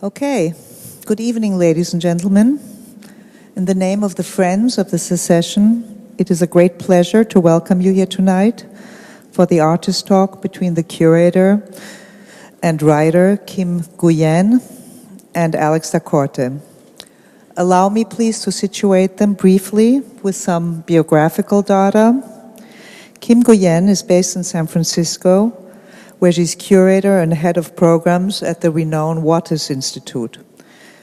Okay, good evening, ladies and gentlemen. In the name of the Friends of the Secession, it is a great pleasure to welcome you here tonight for the artist talk between the curator and writer Kim Nguyen and Alex da Corte. Allow me please to situate them briefly with some biographical data. Kim Nguyen is based in San Francisco, where she's curator and head of programs at the renowned Waters Institute.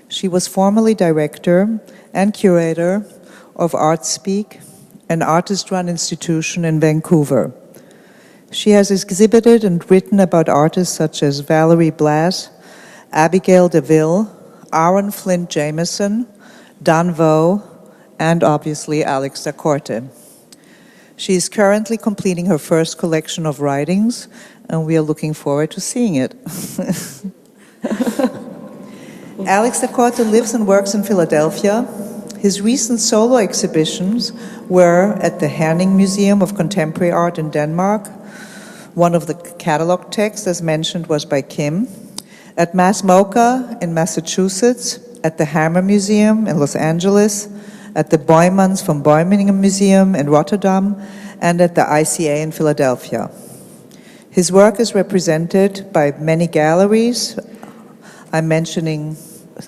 She was formerly director and curator of ArtSpeak, an artist-run institution in Vancouver. She has exhibited and written about artists such as Valerie Blass, Abigail DeVille, Aaron Flint Jameson, Dan Howe, and obviously Alex da Corte. She is currently completing her first collection of writings, and we are looking forward to seeing it. Alex da Corte lives and works in Philadelphia. His recent solo exhibitions were at the Herning Museum of Contemporary Art in Denmark. One of the catalog texts, as mentioned, was by Kim. At Mass MoCA in Massachusetts, at the Hammer Museum in Los Angeles, at the Boymans from Boymingen Museum in Rotterdam, and at the ICA in Philadelphia. His work is represented by many galleries. I'm mentioning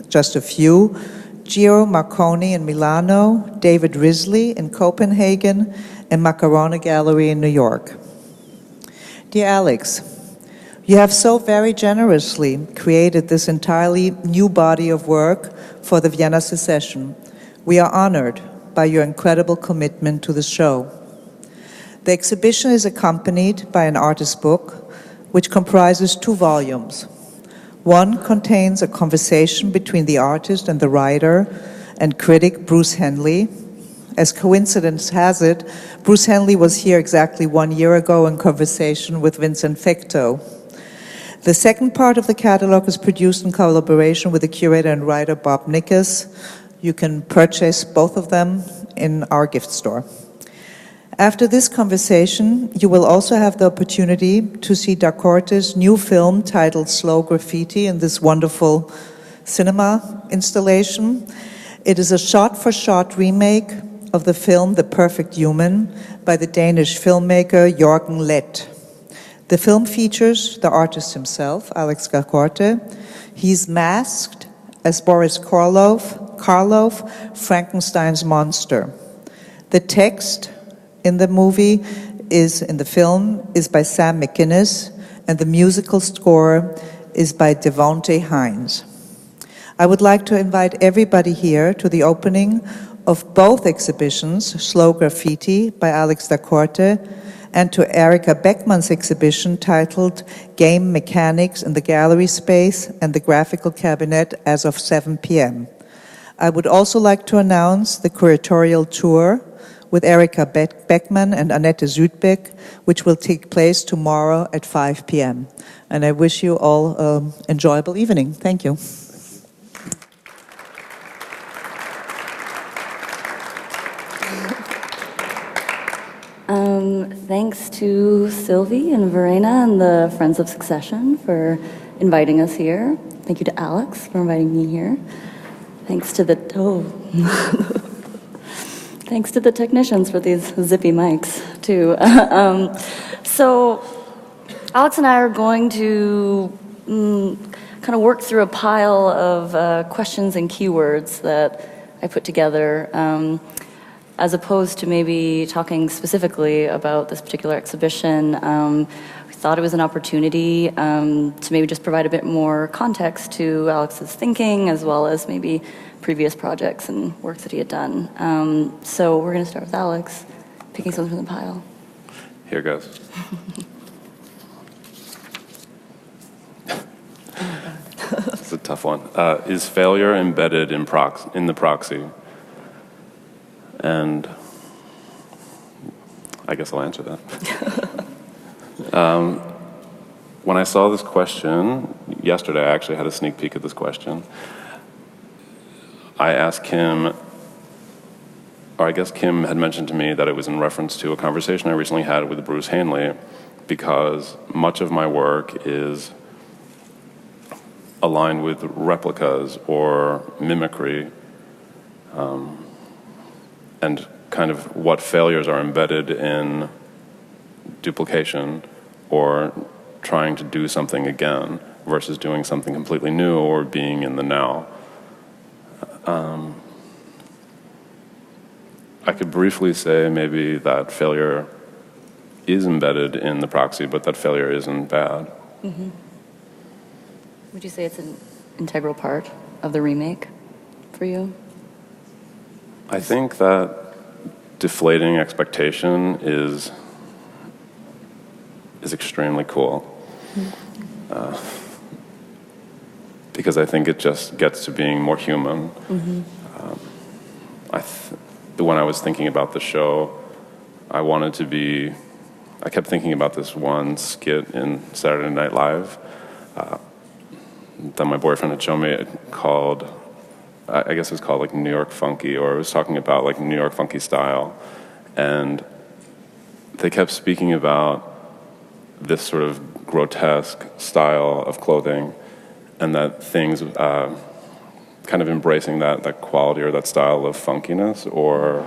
just a few. Giro Marconi in Milano, David Risley in Copenhagen, and Macarona Gallery in New York. Dear Alex, you have so very generously created this entirely new body of work for the Vienna Secession. We are honored by your incredible commitment to the show. The exhibition is accompanied by an artist book, which comprises 2 volumes. One contains a conversation between the artist and the writer and critic Bruce Henley. As coincidence has it, Bruce Henley was here exactly 1 year ago in conversation with Vincent Fecteau. The second part of the catalog is produced in collaboration with the curator and writer Bob Nickus. You can purchase both of them in our gift store. After this conversation, you will also have the opportunity to see da Corte's new film titled Slow Graffiti in this wonderful cinema installation. It is a shot-for-shot remake of the film The Perfect Human by the Danish filmmaker Jørgen Leth. The film features the artist himself, Alex da Corte. He's masked as Boris Karloff, Frankenstein's monster. The text in the film is by Sam McInnes, and the musical score is by Devonte Hines. I would like to invite everybody here to the opening of both exhibitions, Slow Graffiti by Alex da Corte, and to Erika Beckmann's exhibition titled Game Mechanics in the Gallery Space and the Graphical Cabinet as of 7 p.m. I would also like to announce the curatorial tour with Erika Beckmann and Annette Südbeck, which will take place tomorrow at 5 p.m. And I wish you all an enjoyable evening. Thank you. Thanks to Sylvie and Verena and the Friends of Secession for inviting us here. Thank you to Alex for inviting me here. Thanks to the thanks to the technicians for these zippy mics too. So Alex and I are going to kind of work through a pile of questions and keywords that I put together. As opposed to maybe talking specifically about this particular exhibition, we thought it was an opportunity to maybe just provide a bit more context to Alex's thinking, as well as maybe previous projects and work that he had done. So we're going to start with Alex, picking something from the pile. Here goes. It's a tough one. Is failure embedded in the proxy? And I guess I'll answer that. When I saw this question, yesterday I actually had a sneak peek at this question. I asked Kim, or I guess Kim had mentioned to me that it was in reference to a conversation I recently had with Bruce Henley, because much of my work is aligned with replicas or mimicry, and kind of what failures are embedded in duplication or trying to do something again versus doing something completely new or being in the now. I could briefly say maybe that failure is embedded in the proxy, but that failure isn't bad. Mm-hmm. Would you say it's an integral part of the remake for you? I think that deflating expectation is extremely cool. Because I think it just gets to being more human. Mm-hmm. When I was thinking about the show, I kept thinking about this one skit in Saturday Night Live that my boyfriend had shown me called, I guess it was called like New York Funky, or it was talking about like New York Funky style. And they kept speaking about this sort of grotesque style of clothing, and that things kind of embracing that quality or that style of funkiness or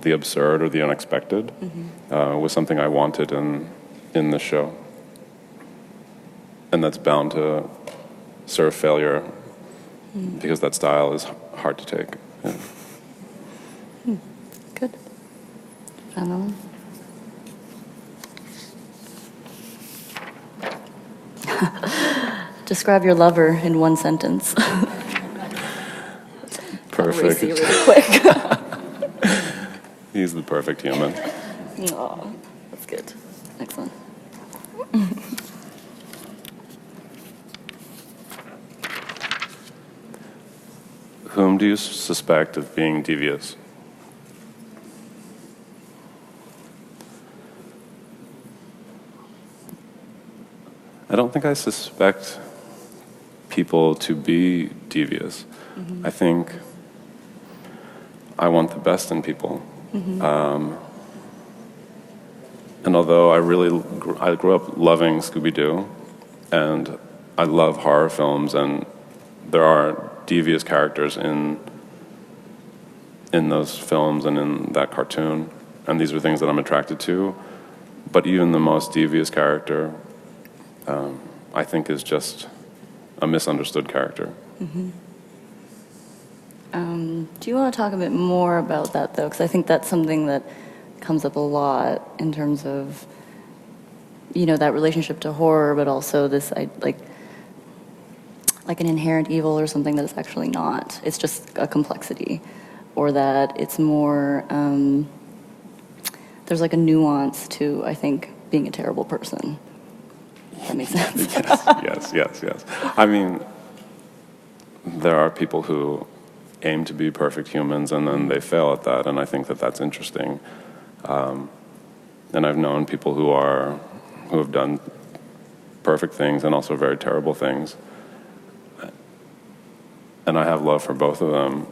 the absurd or the unexpected was something I wanted in the show. And that's bound to serve failure because that style is hard to take. Yeah. Good. Emily? Describe your lover in one sentence. Perfect. Racy really quick. He's the perfect human. Oh, that's good. Excellent. Whom do you suspect of being devious? I don't think I suspect people to be devious. I think I want the best in people. And although I grew up loving Scooby-Doo, and I love horror films, and there are devious characters in those films and in that cartoon, and these are things that I'm attracted to, but even the most devious character I think is just a misunderstood character. Do you want to talk a bit more about that, though? Because I think that's something that comes up a lot in terms of, that relationship to horror, but also this, like an inherent evil or something that it's actually not. It's just a complexity, or that it's more, there's like a nuance to, I think, being a terrible person. If that makes sense. Yes. I mean, there are people who aim to be perfect humans and then they fail at that, and I think that that's interesting. And I've known people who have done perfect things and also very terrible things. And I have love for both of them,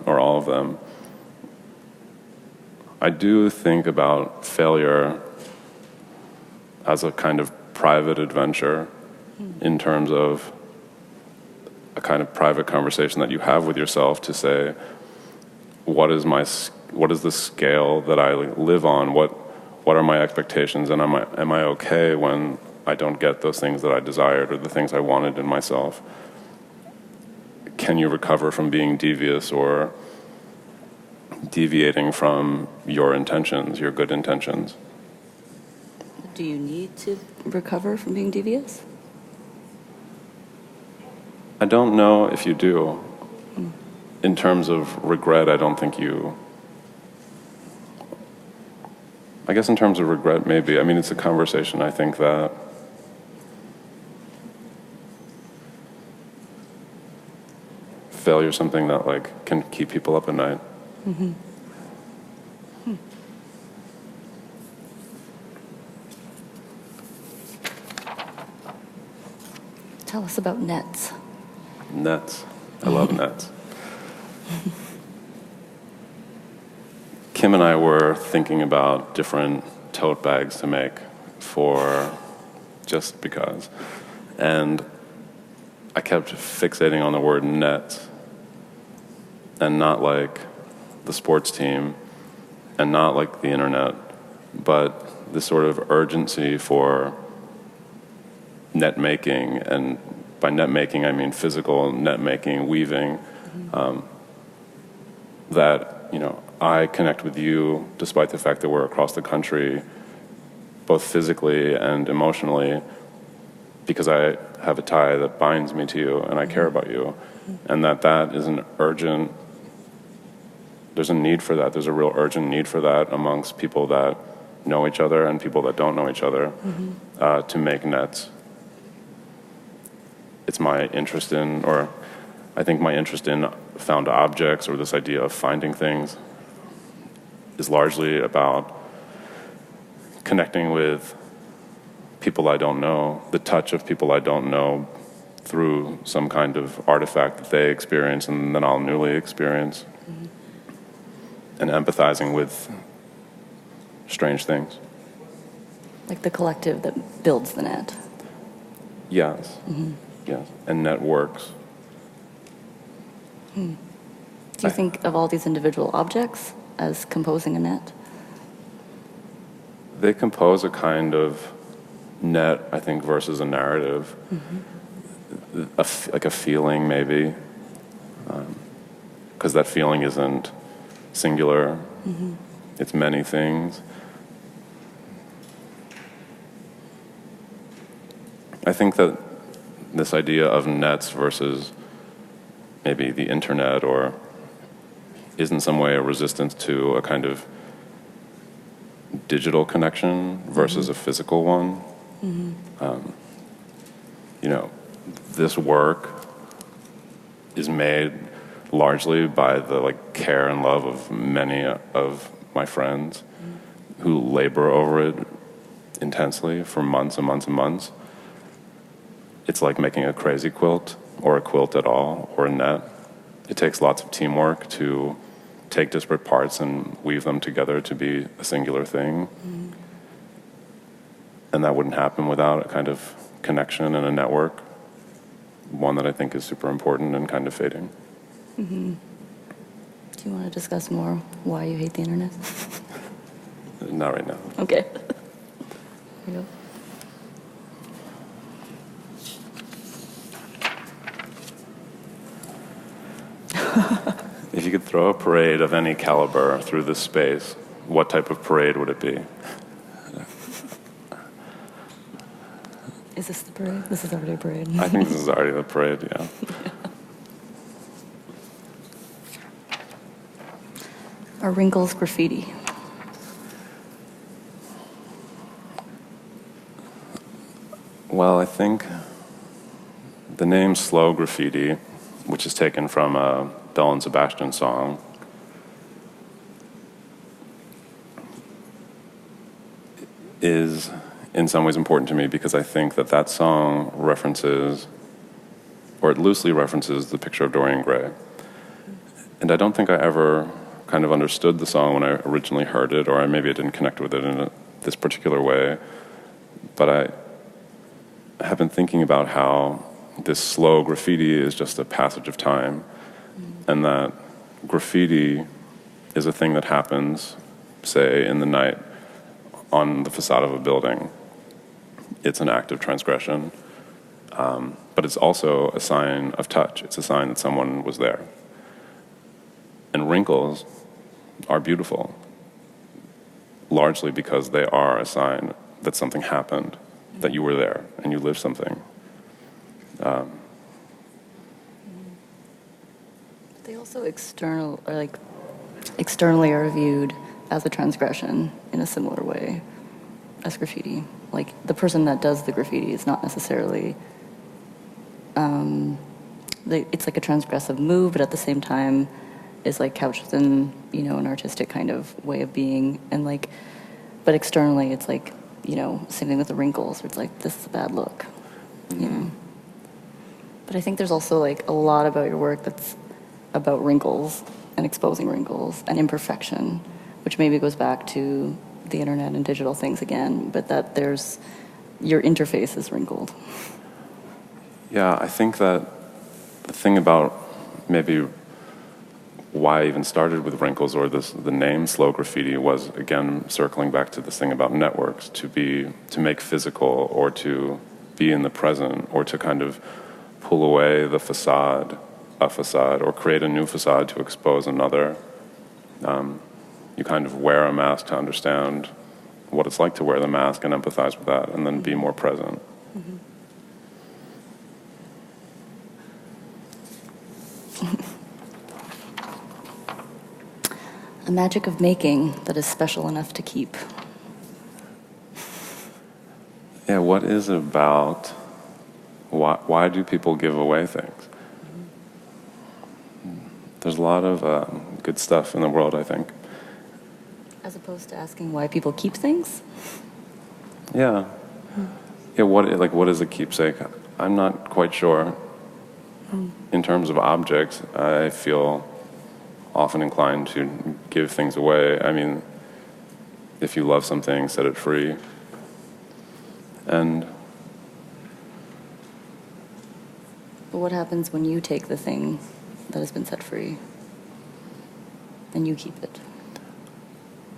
or all of them. I do think about failure as a kind of private adventure in terms of a kind of private conversation that you have with yourself to say, what is the scale that I live on? What are my expectations? And am I okay when I don't get those things that I desired or the things I wanted in myself? Can you recover from being devious or deviating from your intentions, your good intentions? Do you need to recover from being devious? I don't know if you do. In terms of regret, I don't think you... I guess in terms of regret, maybe. I mean, it's a conversation, I think, that failure is something that, like, can keep people up at night. Tell us about nets. Nets. I love nets. Kim and I were thinking about different tote bags to make for just because. And I kept fixating on the word net, and not like the sports team, and not like the internet, but this sort of urgency for net making, and by net making I mean physical net making, weaving, that, you know, I connect with you despite the fact that we're across the country, both physically and emotionally, because I have a tie that binds me to you and I care about you, and that is an urgent, there's a need for that, there's a real urgent need for that amongst people that know each other and people that don't know each other, to make nets. It's my interest in, or I think my interest in found objects, or this idea of finding things, is largely about connecting with people I don't know, the touch of people I don't know through some kind of artifact that they experience and then I'll newly experience, and empathizing with strange things. Like the collective that builds the net. Yes. Yes. And networks. Do you think of all these individual objects as composing a net? They compose a kind of net, I think, versus a narrative. Like a feeling, maybe. Because that feeling isn't singular. It's many things. I think that this idea of nets versus maybe the internet, or is in some way a resistance to a kind of digital connection versus a physical one. You know, this work is made largely by the care and love of many of my friends who labor over it intensely for months and months and months. It's like making a crazy quilt, or a quilt at all, or a net. It takes lots of teamwork to take disparate parts and weave them together to be a singular thing. And that wouldn't happen without a kind of connection and a network, one that I think is super important and kind of fading. Do you want to discuss more why you hate the internet? Not right now. Okay. Here you go. If you could throw a parade of any caliber through this space, what type of parade would it be? Is this the parade? This is already a parade. I think this is already the parade, yeah. Are wrinkles graffiti? Well, I think the name Slow Graffiti, which is taken from a Belle and Sebastian song, is in some ways important to me because I think that song references, or it loosely references, the picture of Dorian Gray. And I don't think I ever kind of understood the song when I originally heard it, or maybe I didn't connect with it in this particular way. But I have been thinking about how this slow graffiti is just a passage of time, and that graffiti is a thing that happens, say, in the night on the facade of a building. It's an act of transgression, but it's also a sign of touch. It's a sign that someone was there. And wrinkles are beautiful, largely because they are a sign that something happened, that you were there and you lived something. They also externally are viewed as a transgression in a similar way as graffiti. Like, the person that does the graffiti is not necessarily, it's like a transgressive move, but at the same time is like couched within, an artistic kind of way of being. And but externally it's like, same thing with the wrinkles, where it's like, this is a bad look, But I think there's also a lot about your work that's about wrinkles and exposing wrinkles and imperfection, which maybe goes back to the internet and digital things again, but that your interface is wrinkled. Yeah, I think that the thing about maybe why I even started with wrinkles or the name slow graffiti was, again, circling back to this thing about networks, to make physical or to be in the present or to kind of pull away a facade, or create a new facade to expose another. You kind of wear a mask to understand what it's like to wear the mask and empathize with that and then be more present. Mm-hmm. A magic of making that is special enough to keep. Yeah, what is it about? Why do people give away things? There's a lot of good stuff in the world, I think. As opposed to asking why people keep things? Yeah. Yeah, what is a keepsake? I'm not quite sure. In terms of objects, I feel often inclined to give things away. I mean, if you love something, set it free. And but what happens when you take the thing that has been set free and you keep it?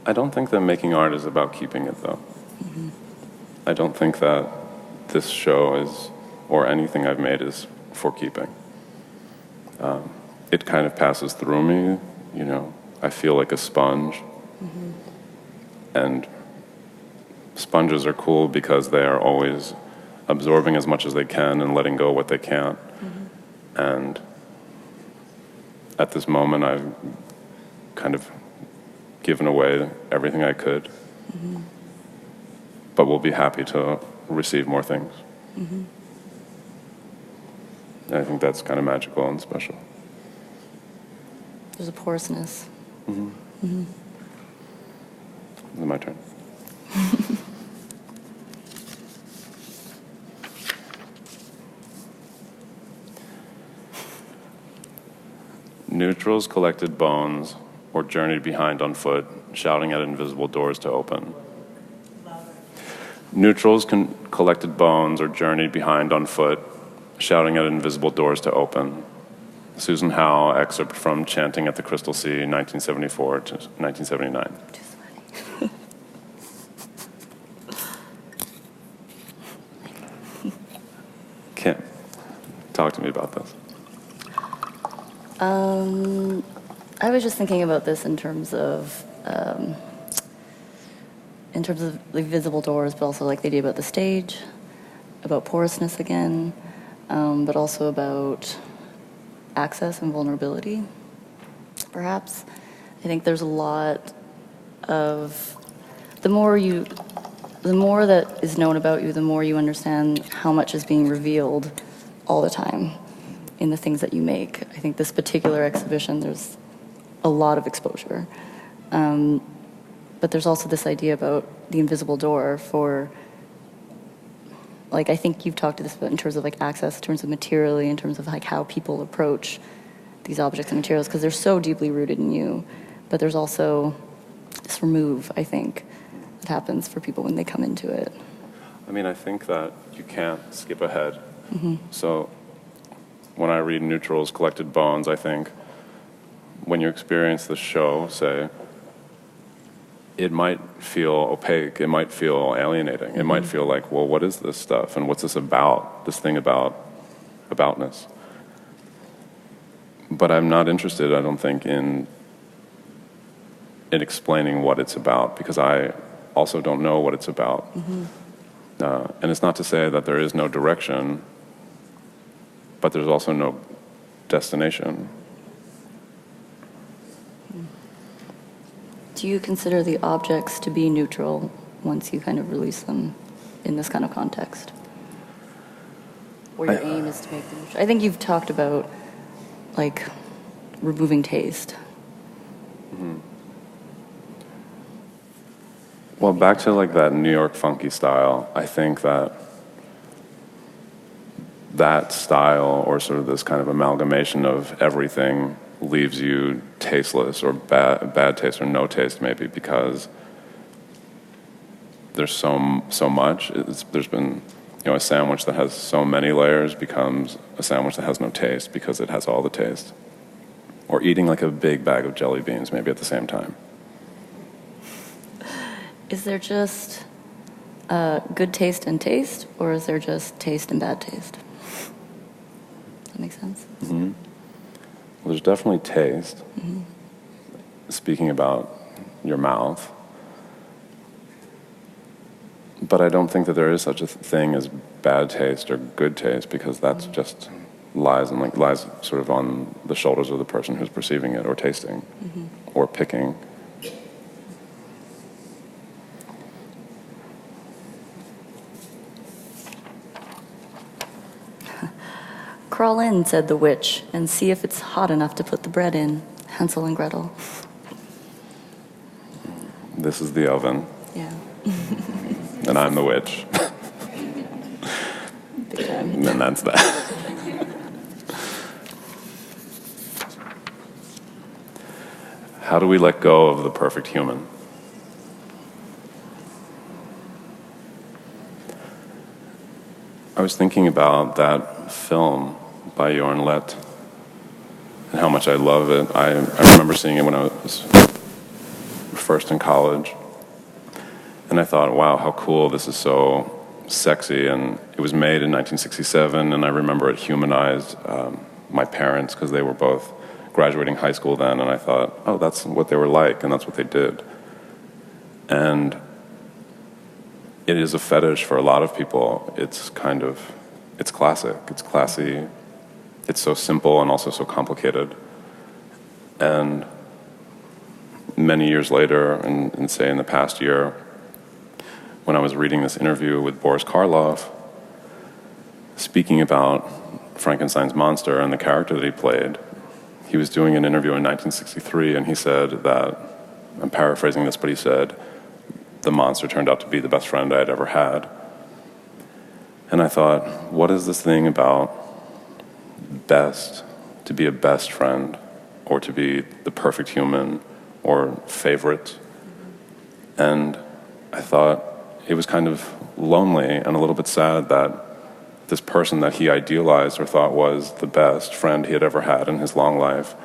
I don't think that making art is about keeping it, though. Mm-hmm. I don't think that this show is, or anything I've made, is for keeping. It kind of passes through me, you know. I feel like a sponge. Mm-hmm. And sponges are cool because they are always absorbing as much as they can and letting go what they can't. Mm-hmm. And at this moment, I've kind of given away everything I could. Mm-hmm. But will be happy to receive more things. Mm-hmm. I think that's kind of magical and special. There's a porousness. Mm-hmm. Mm-hmm. Is it my turn? Neutrals collected bones or journeyed behind on foot, shouting at invisible doors to open. Neutrals collected bones or journeyed behind on foot, shouting at invisible doors to open. Susan Howe, excerpt from Chanting at the Crystal Sea, 1974 to 1979. Kim, talk to me about this. I was just thinking about this in terms of like visible doors, but also like the idea about the stage, about porousness again, but also about access and vulnerability, perhaps. I think there's a lot of the more that is known about you, the more you understand how much is being revealed all the time in the things that you make. I think this particular exhibition, there's a lot of exposure. But there's also this idea about the invisible door for, like, I think you've talked to this about in terms of like access, in terms of materially, in terms of like how people approach these objects and materials, because they're so deeply rooted in you. But there's also this remove, I think, that happens for people when they come into it. I mean, I think that you can't skip ahead. Mm-hmm. So when I read Neutrals Collected Bones, I think when you experience the show, say, it might feel opaque, it might feel alienating, it might feel like, well, what is this stuff, and what's this about, this thing about aboutness? But I'm not interested, I don't think, in explaining what it's about, because I also don't know what it's about. Mm-hmm. And it's not to say that there is no direction, but there's also no destination. Do you consider the objects to be neutral once you kind of release them in this kind of context? Or your aim is to make them neutral? I think you've talked about, like, removing taste. Mm-hmm. Well, back to, like, that New York funky style, I think that style, or sort of this kind of amalgamation of everything, leaves you tasteless or bad taste or no taste, maybe, because there's so much. There's been a sandwich that has so many layers becomes a sandwich that has no taste because it has all the taste. Or eating like a big bag of jelly beans maybe at the same time. Is there just good taste and taste, or is there just taste and bad taste? Does that make sense? Mm-hmm. Well, there's definitely taste. Mm-hmm. Speaking about your mouth. But I don't think that there is such a thing as bad taste or good taste, because that's just lies sort of on the shoulders of the person who's perceiving it or tasting or picking. Crawl in, said the witch, and see if it's hot enough to put the bread in. Hansel and Gretel. This is the oven. Yeah. And I'm the witch. Big time. And then that's that. How do we let go of the perfect human? I was thinking about that film by Jorn Lett and how much I love it. I remember seeing it when I was first in college. And I thought, wow, how cool, this is so sexy. And it was made in 1967, and I remember it humanized my parents, because they were both graduating high school then, and I thought, oh, that's what they were like, and that's what they did. And it is a fetish for a lot of people. It's classic, it's classy, it's so simple and also so complicated. And many years later, and say in the past year, when I was reading this interview with Boris Karloff, speaking about Frankenstein's monster and the character that he played, he was doing an interview in 1963, and he said that, I'm paraphrasing this, but he said, the monster turned out to be the best friend I had ever had. And I thought, what is this thing about best, to be a best friend, or to be the perfect human, or favorite? And I thought it was kind of lonely and a little bit sad that this person that he idealized or thought was the best friend he had ever had in his long life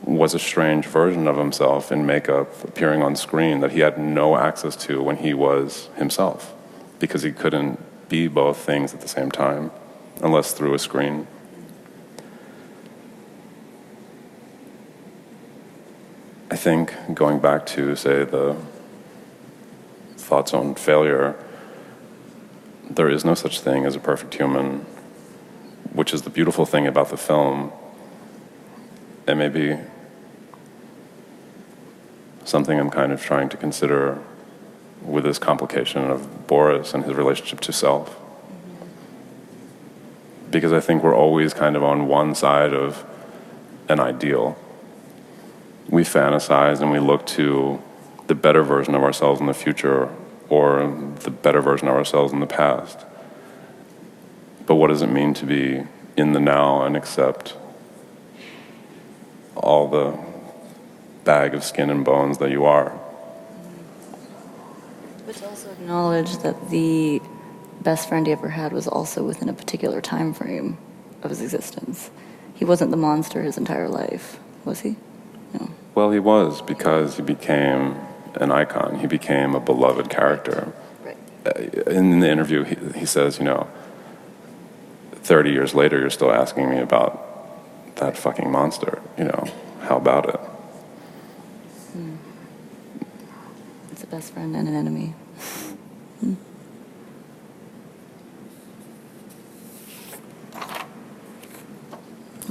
was a strange version of himself in makeup appearing on screen that he had no access to when he was himself, because he couldn't be both things at the same time unless through a screen. I think going back to, say, the thoughts on failure, there is no such thing as a perfect human, which is the beautiful thing about the film, and maybe something I'm kind of trying to consider with this complication of Boris and his relationship to self. Because I think we're always kind of on one side of an ideal. We fantasize and we look to the better version of ourselves in the future, or the better version of ourselves in the past. But what does it mean to be in the now and accept all the bag of skin and bones that you are? But to also acknowledge that the best friend he ever had was also within a particular time frame of his existence. He wasn't the monster his entire life, was he? No. Well, he was, because he became an icon. He became a beloved character. Right. In the interview, he says, 30 years later, you're still asking me about that fucking monster. How about it? It's a best friend and an enemy.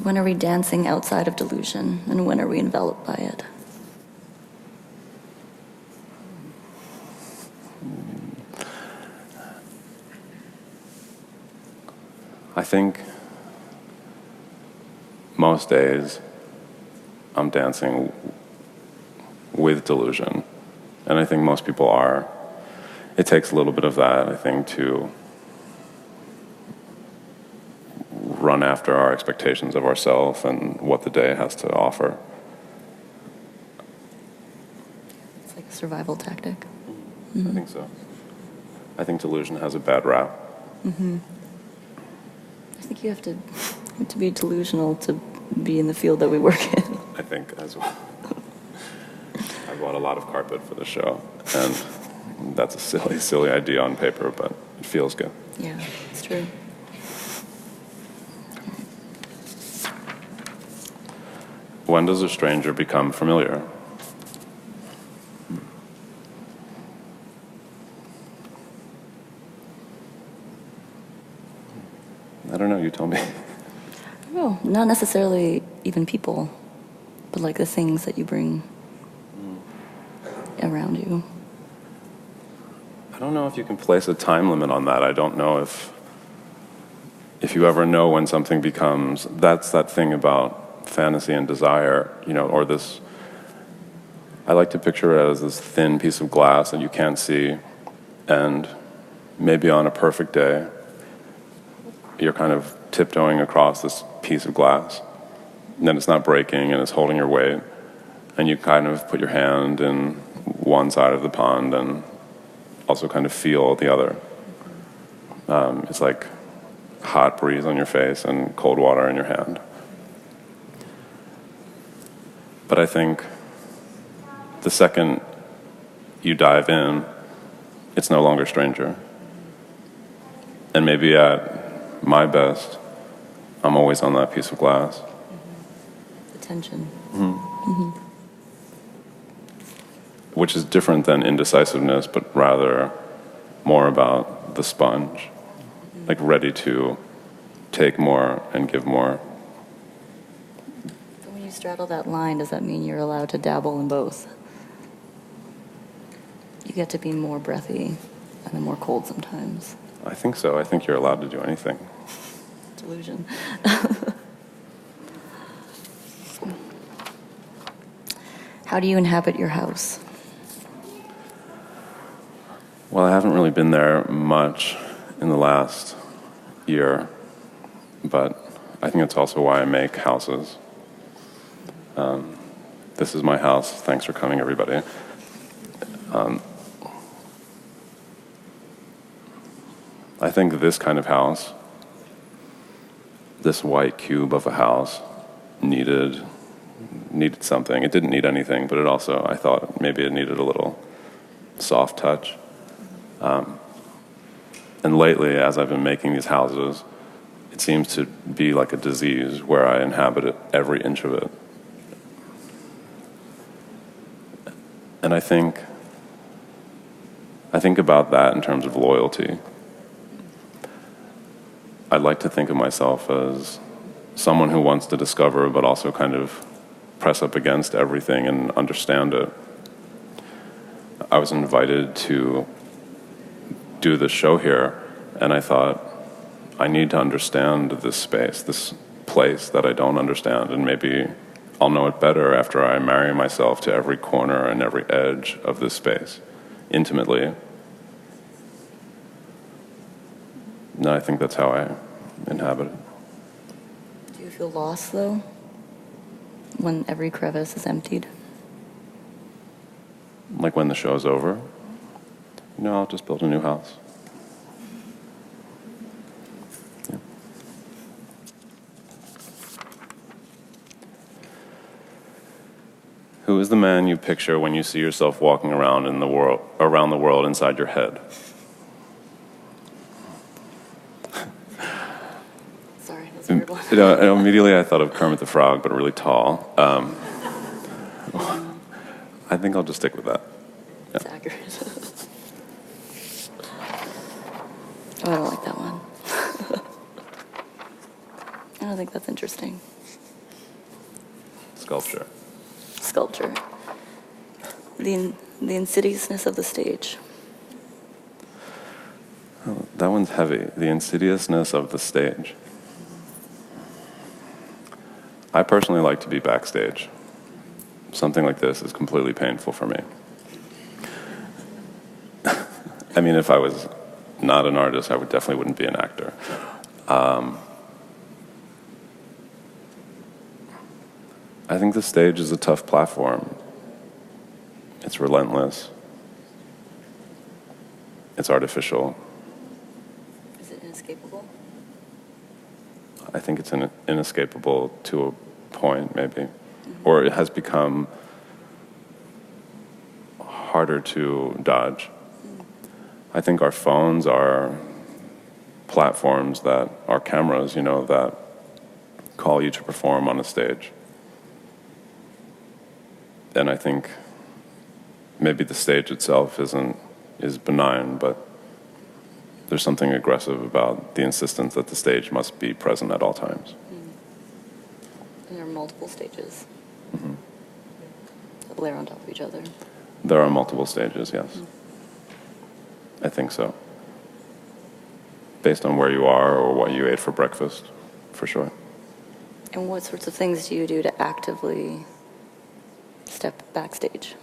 When are we dancing outside of delusion, and when are we enveloped by it? I think most days I'm dancing with delusion, and I think most people are. It takes a little bit of that, I think, to run after our expectations of ourselves and what the day has to offer. It's like a survival tactic. I think so. I think delusion has a bad rap. I think you have to be delusional to be in the field that we work in. I think as well. I bought a lot of carpet for the show, and that's a silly idea on paper, but it feels good. Yeah, it's true. When does a stranger become familiar? I don't know, you tell me. No, not necessarily even people, but like the things that you bring around you. I don't know if you can place a time limit on that. I don't know if you ever know when something becomes, that's that thing about fantasy and desire, or this, I like to picture it as this thin piece of glass that you can't see, and maybe on a perfect day, you're kind of tiptoeing across this piece of glass, and then it's not breaking and it's holding your weight, and you kind of put your hand in one side of the pond and also kind of feel the other. It's like hot breeze on your face and cold water in your hand. But I think the second you dive in, it's no longer stranger. And maybe at my best, I'm always on that piece of glass. The tension. Which is different than indecisiveness, but rather more about the sponge, like ready to take more and give more. So when you straddle that line, does that mean you're allowed to dabble in both? You get to be more breathy and then more cold sometimes. I think so. I think you're allowed to do anything. Delusion. How do you inhabit your house? Well, I haven't really been there much in the last year, but I think it's also why I make houses. This is my house. Thanks for coming, everybody. I think this kind of house, this white cube of a house, needed something. It didn't need anything, but it also, I thought maybe it needed a little soft touch. And lately, as I've been making these houses, it seems to be like a disease where I inhabit it, every inch of it. And I think about that in terms of loyalty. I'd like to think of myself as someone who wants to discover, but also kind of press up against everything and understand it. I was invited to do this show here, and I thought, I need to understand this space, this place that I don't understand, and maybe I'll know it better after I marry myself to every corner and every edge of this space, intimately. And I think that's how I inhabit it. Do you feel lost, though, when every crevice is emptied? Like when the show's over, I'll just build a new house. Yeah. Who is the man you picture when you see yourself walking around the world inside your head? Sorry, that's a weird one. Immediately I thought of Kermit the Frog, but really tall. I think I'll just stick with that. Yeah. It's accurate. Oh, I don't like that one. I don't think that's interesting. Sculpture. Sculpture. The insidiousness of the stage. Oh, that one's heavy. The insidiousness of the stage. I personally like to be backstage. Something like this is completely painful for me. I mean, if I was not an artist, I definitely wouldn't be an actor. I think the stage is a tough platform. It's relentless. It's artificial. Is it Inescapable? I think it's inescapable to a point, maybe. Or it has become harder to dodge. I think our phones are platforms that are cameras, that call you to perform on a stage. And I think maybe the stage itself is benign, but there's something aggressive about the insistence that the stage must be present at all times. And there are multiple stages that layer on top of each other. There are multiple stages, yes. I think so. Based on where you are or what you ate for breakfast, for sure. And what sorts of things do you do to actively step backstage?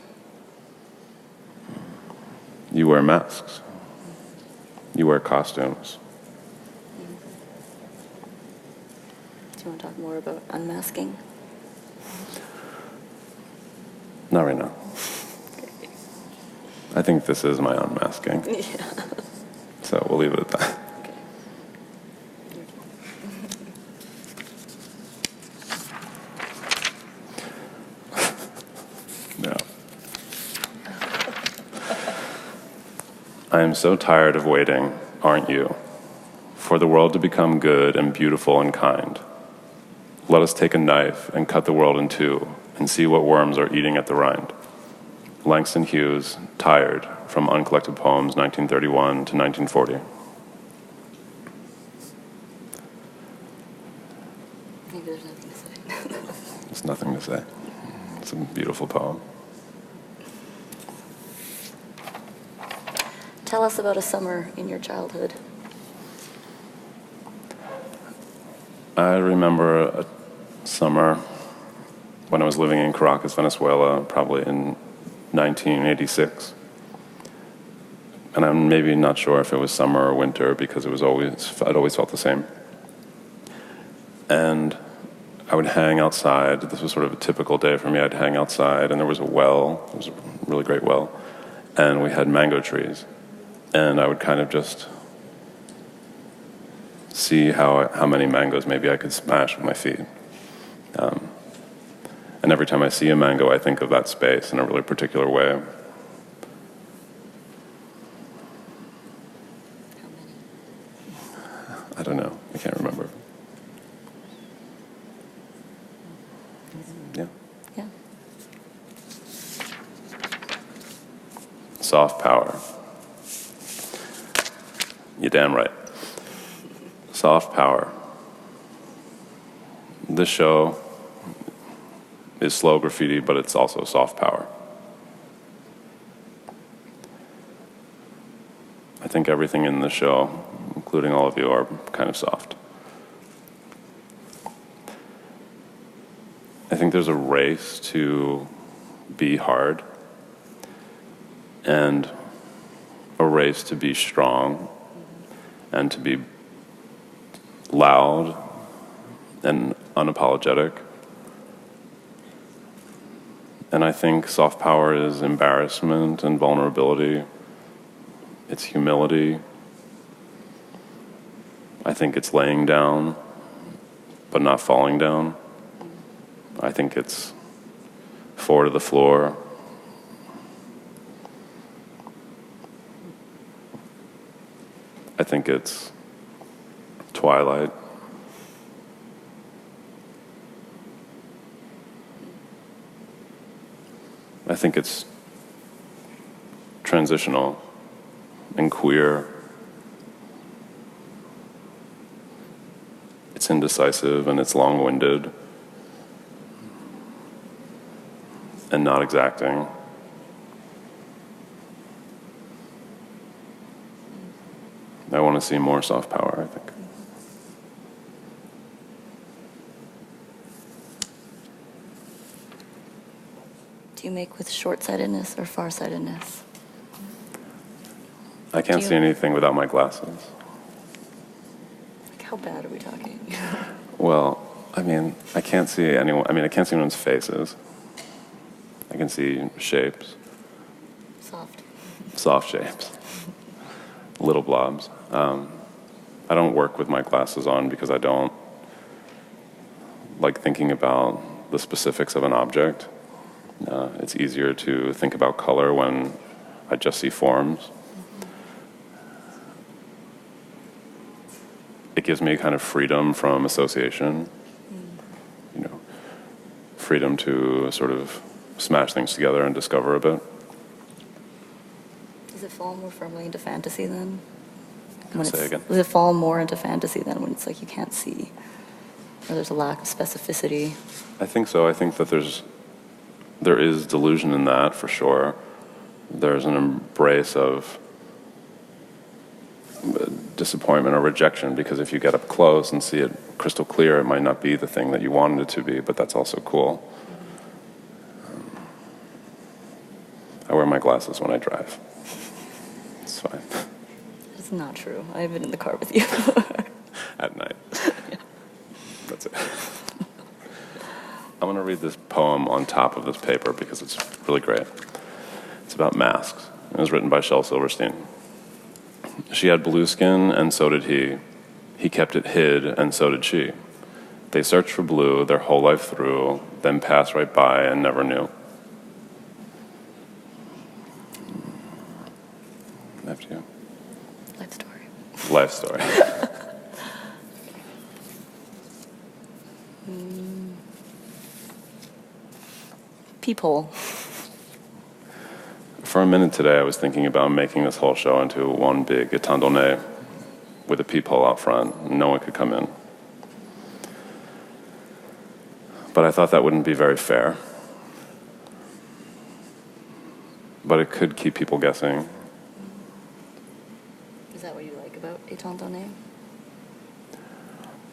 You wear masks. You wear costumes. Do you want to talk more about unmasking? Not right now. I think this is my unmasking. Yeah. So we'll leave it at that. Okay. Yeah. I am so tired of waiting, aren't you, for the world to become good and beautiful and kind. Let us take a knife and cut the world in two and see what worms are eating at the rind. Langston Hughes, Tired, from Uncollected Poems, 1931 to 1940. Maybe there's nothing to say. There's nothing to say. It's a beautiful poem. Tell us about a summer in your childhood. I remember a summer when I was living in Caracas, Venezuela, probably in 1986. And I'm maybe not sure if it was summer or winter because I'd always felt the same. And I would hang outside. This was sort of a typical day for me. I'd hang outside, and there was a well. It was a really great well. And we had mango trees. And I would kind of just see how many mangoes maybe I could smash with my feet. And every time I see a mango, I think of that space in a really particular way. How many? I don't know. I can't remember. Yeah. Yeah. Soft power. You're damn right. Soft power. This show is slow graffiti, but it's also soft power. I think everything in the show, including all of you, are kind of soft. I think there's a race to be hard and a race to be strong and to be loud and unapologetic. And I think soft power is embarrassment and vulnerability. It's humility. I think it's laying down, but not falling down. I think it's four to the floor. I think it's twilight. I think it's transitional and queer. It's indecisive and it's long-winded and not exacting. I want to see more soft power, I think. Do you make with short-sightedness or far-sightedness? I can't see anything without my glasses. Like, how bad are we talking? Well, I can't see anyone. I can't see anyone's faces. I can see shapes. Soft. Soft shapes. Little blobs. I don't work with my glasses on because I don't like thinking about the specifics of an object. It's easier to think about color when I just see forms. It gives me a kind of freedom from association, you know, freedom to sort of smash things together and discover a bit. Does it fall more firmly into fantasy then? Say again? Does it fall more into fantasy then when it's like you can't see? Or there's a lack of specificity? I think so. I think that there is delusion in that, for sure. There's an embrace of disappointment or rejection, because if you get up close and see it crystal clear, it might not be the thing that you wanted it to be, but that's also cool. I wear my glasses when I drive. It's fine. It's not true. I've been in the car with you. At night. Yeah. That's it. I'm going to read this poem on top of this paper because it's really great. It's about masks. It was written by Shel Silverstein. She had blue skin, and so did he. He kept it hid, and so did she. They searched for blue their whole life through, then passed right by and never knew. After you. Life story. Life story. Peephole. For a minute today, I was thinking about making this whole show into one big étant donné with a peephole out front. No one could come in. But I thought that wouldn't be very fair. But it could keep people guessing. Is that what you like about étant donné?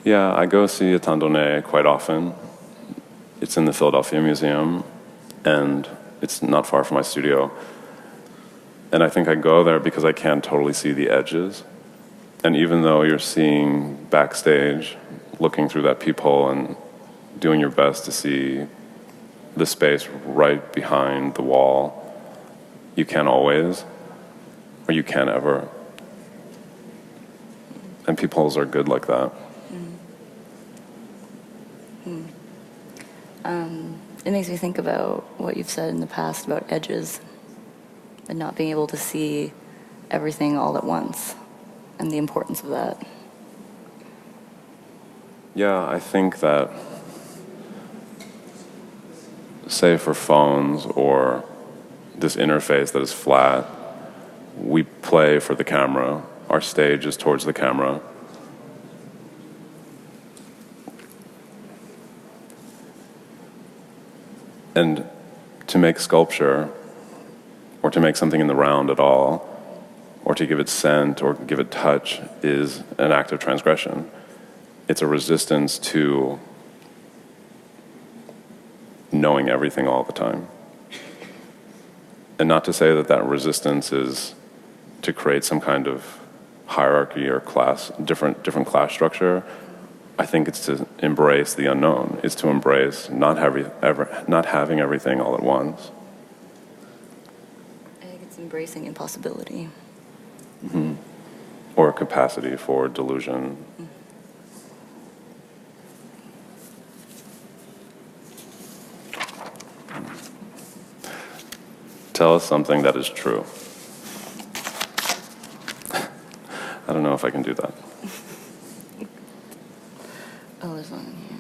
Yeah, I go see étant donné quite often. It's in the Philadelphia Museum, and it's not far from my studio. And I think I go there because I can't totally see the edges. And even though you're seeing backstage, looking through that peephole and doing your best to see the space right behind the wall, you can't always, or you can't ever. And peepholes are good like that. It makes me think about what you've said in the past about edges and not being able to see everything all at once and the importance of that. Yeah, I think that, say for phones or this interface that is flat, we play for the camera. Our stage is towards the camera. And to make sculpture, or to make something in the round at all, or to give it scent or give it touch, is an act of transgression. It's a resistance to knowing everything all the time. And not to say that that resistance is to create some kind of hierarchy or class, different class structure. I think it's to embrace the unknown. It's to embrace not having everything all at once. I think it's embracing impossibility. Mm-hmm. Or capacity for delusion. Tell us something that is true. I don't know if I can do that. Oh, there's one here.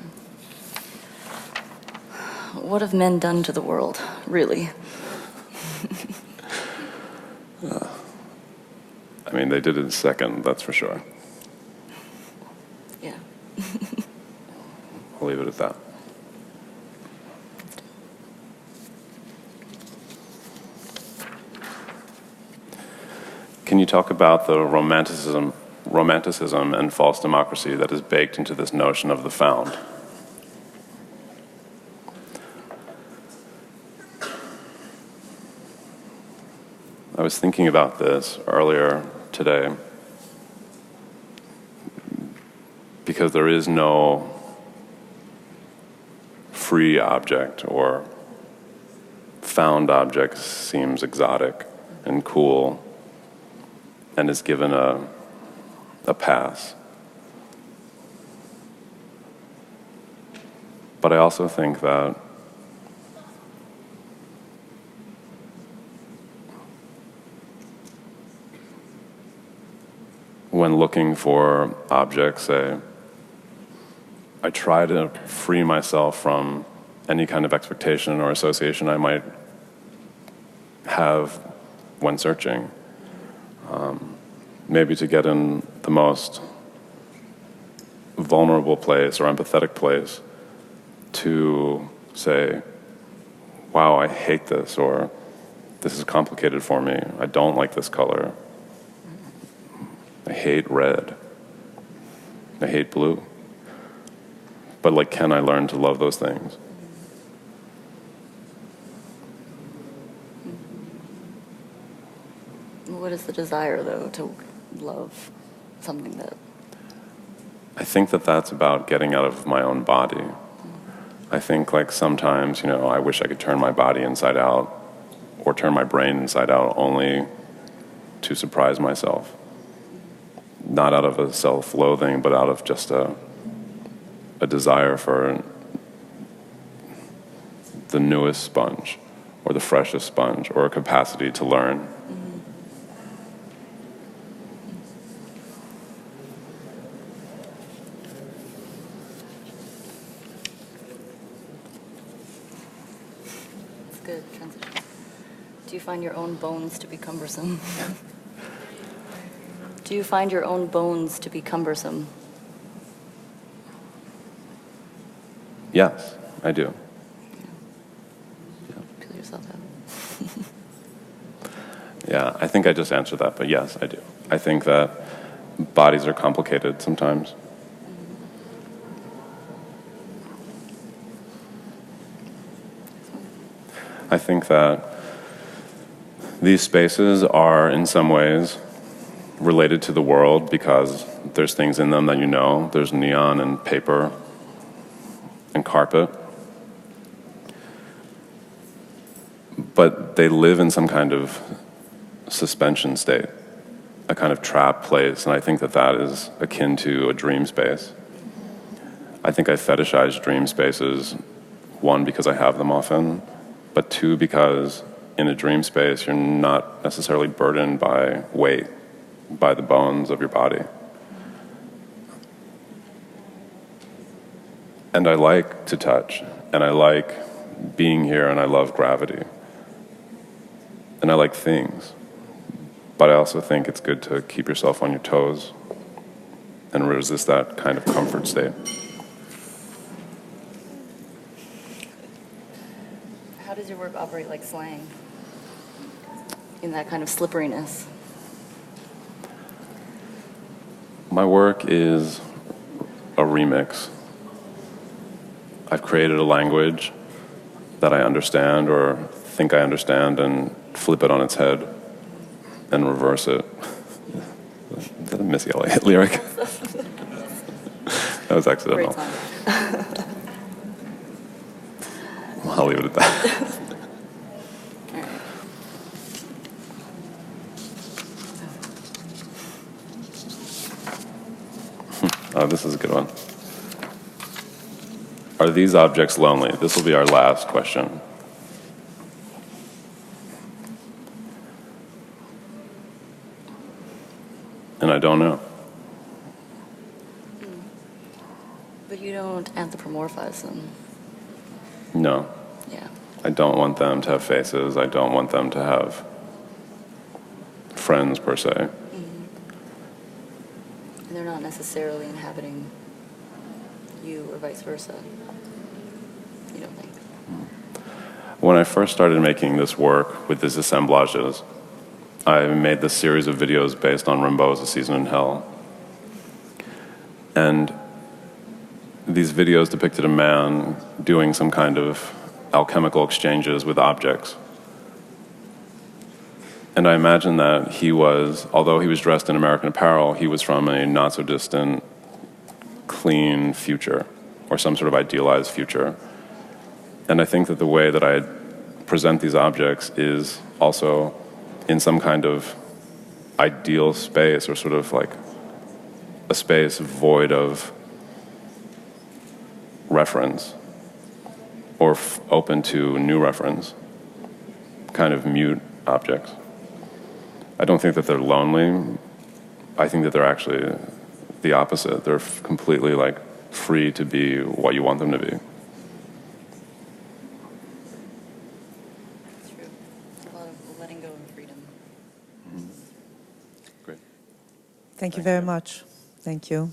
What have men done to the world, really? I mean, they did it second, that's for sure. Yeah. I'll leave it at that. Can you talk about the romanticism and false democracy that is baked into this notion of the found? I was thinking about this earlier today because there is no free object, or found object seems exotic and cool and is given a pass. But I also think that when looking for objects, say, I try to free myself from any kind of expectation or association I might have when searching. Maybe to get in the most vulnerable place or empathetic place to say, wow, I hate this, or this is complicated for me, I don't like this color, I hate red, I hate blue. But like, can I learn to love those things? What is the desire, though, to love something that... I think that that's about getting out of my own body. I think like sometimes, I wish I could turn my body inside out or turn my brain inside out only to surprise myself. Not out of a self-loathing, but out of just a desire for the newest sponge or the freshest sponge or a capacity to learn. Good transition. Do you find your own bones to be cumbersome? Do you find your own bones to be cumbersome? Yes, I do. Feel yourself out. Yeah, I think I just answered that, but yes, I do. I think that bodies are complicated sometimes. I think that these spaces are in some ways related to the world because there's things in them that you know. There's neon and paper and carpet. But they live in some kind of suspension state, a kind of trap place, and I think that that is akin to a dream space. I think I fetishize dream spaces, one, because I have them often, but two, because in a dream space, you're not necessarily burdened by weight, by the bones of your body. And I like to touch, and I like being here, and I love gravity. And I like things. But I also think it's good to keep yourself on your toes and resist that kind of comfort state. How does your work operate like slang? In that kind of slipperiness? My work is a remix. I've created a language that I understand or think I understand and flip it on its head and reverse it. Is that a Missy Elliott lyric? That was accidental. Great song. I'll leave it at that. Oh, this is a good one. Are these objects lonely? This will be our last question. And I don't know. But you don't anthropomorphize them. No. Yeah. I don't want them to have faces. I don't want them to have friends, per se. And they're not necessarily inhabiting you or vice versa. You don't think? When I first started making this work with these assemblages, I made this series of videos based on Rimbaud's A Season in Hell. And these videos depicted a man doing some kind of alchemical exchanges with objects. And I imagine that he was, although he was dressed in American apparel, he was from a not-so-distant, clean future, or some sort of idealized future. And I think that the way that I present these objects is also in some kind of ideal space, or sort of like a space void of reference, or open to new reference, kind of mute objects. I don't think that they're lonely. I think that they're actually the opposite. They're completely like free to be what you want them to be. That's true. A lot of letting go and freedom. Great. Thank you very much. Thank you.